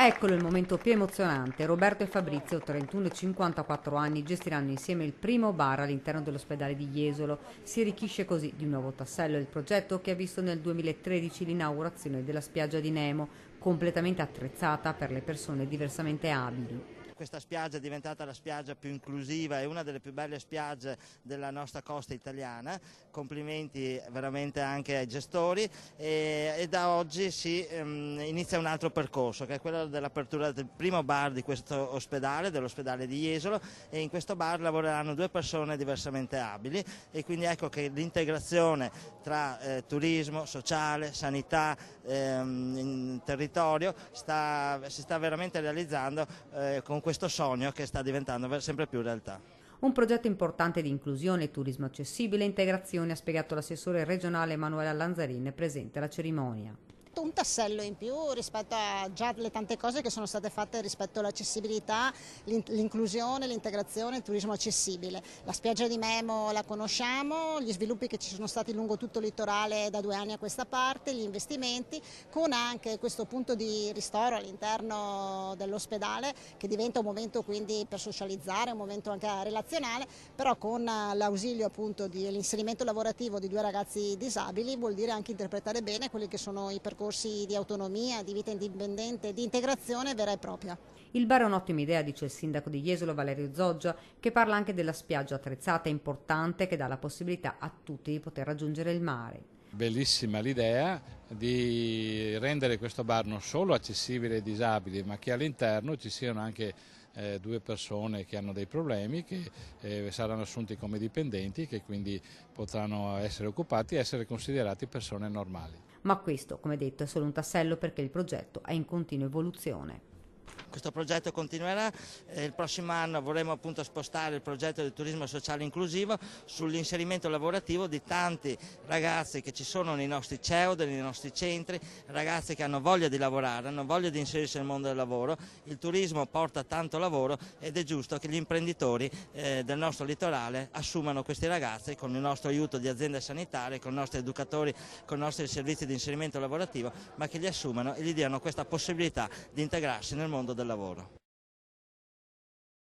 Eccolo il momento più emozionante. Roberto e Fabrizio, 31 e 54 anni, gestiranno insieme il primo bar all'interno dell'ospedale di Jesolo. Si arricchisce così di un nuovo tassello il progetto che ha visto nel 2013 l'inaugurazione della spiaggia di Nemo, completamente attrezzata per le persone diversamente abili. Questa spiaggia è diventata la spiaggia più inclusiva e una delle più belle spiagge della nostra costa italiana. Complimenti veramente anche ai gestori e da oggi si inizia un altro percorso, che è quello dell'apertura del primo bar di questo ospedale, dell'ospedale di Jesolo, e in questo bar lavoreranno 2 persone diversamente abili e quindi ecco che l'integrazione tra turismo, sociale, sanità, in territorio si sta veramente realizzando con questo sogno che sta diventando sempre più realtà. Un progetto importante di inclusione, turismo accessibile e integrazione, ha spiegato l'assessore regionale Emanuela Lanzarin, presente alla cerimonia. Un tassello in più rispetto a già le tante cose che sono state fatte rispetto all'accessibilità, l'inclusione, l'integrazione, il turismo accessibile. La spiaggia di Nemo la conosciamo, gli sviluppi che ci sono stati lungo tutto il litorale da 2 anni a questa parte, gli investimenti, con anche questo punto di ristoro all'interno dell'ospedale che diventa un momento quindi per socializzare, un momento anche relazionale, però con l'ausilio appunto dell'inserimento lavorativo di 2 ragazzi disabili vuol dire anche interpretare bene quelli che sono i percorsi di autonomia, di vita indipendente, di integrazione vera e propria. Il bar è un'ottima idea, dice il sindaco di Jesolo Valerio Zoggia, che parla anche della spiaggia attrezzata e importante che dà la possibilità a tutti di poter raggiungere il mare. Bellissima l'idea di rendere questo bar non solo accessibile ai disabili, ma che all'interno ci siano anche 2 persone che hanno dei problemi, che saranno assunti come dipendenti, che quindi potranno essere occupati e essere considerati persone normali. Ma questo, come detto, è solo un tassello perché il progetto è in continua evoluzione. Questo progetto continuerà, il prossimo anno vorremmo appunto spostare il progetto del turismo sociale inclusivo sull'inserimento lavorativo di tanti ragazzi che ci sono nei nostri CEOD, nei nostri centri, ragazzi che hanno voglia di lavorare, hanno voglia di inserirsi nel mondo del lavoro. Il turismo porta tanto lavoro ed è giusto che gli imprenditori del nostro litorale assumano questi ragazzi con il nostro aiuto di aziende sanitarie, con i nostri educatori, con i nostri servizi di inserimento lavorativo, ma che li assumano e gli diano questa possibilità di integrarsi nel mondo del lavoro.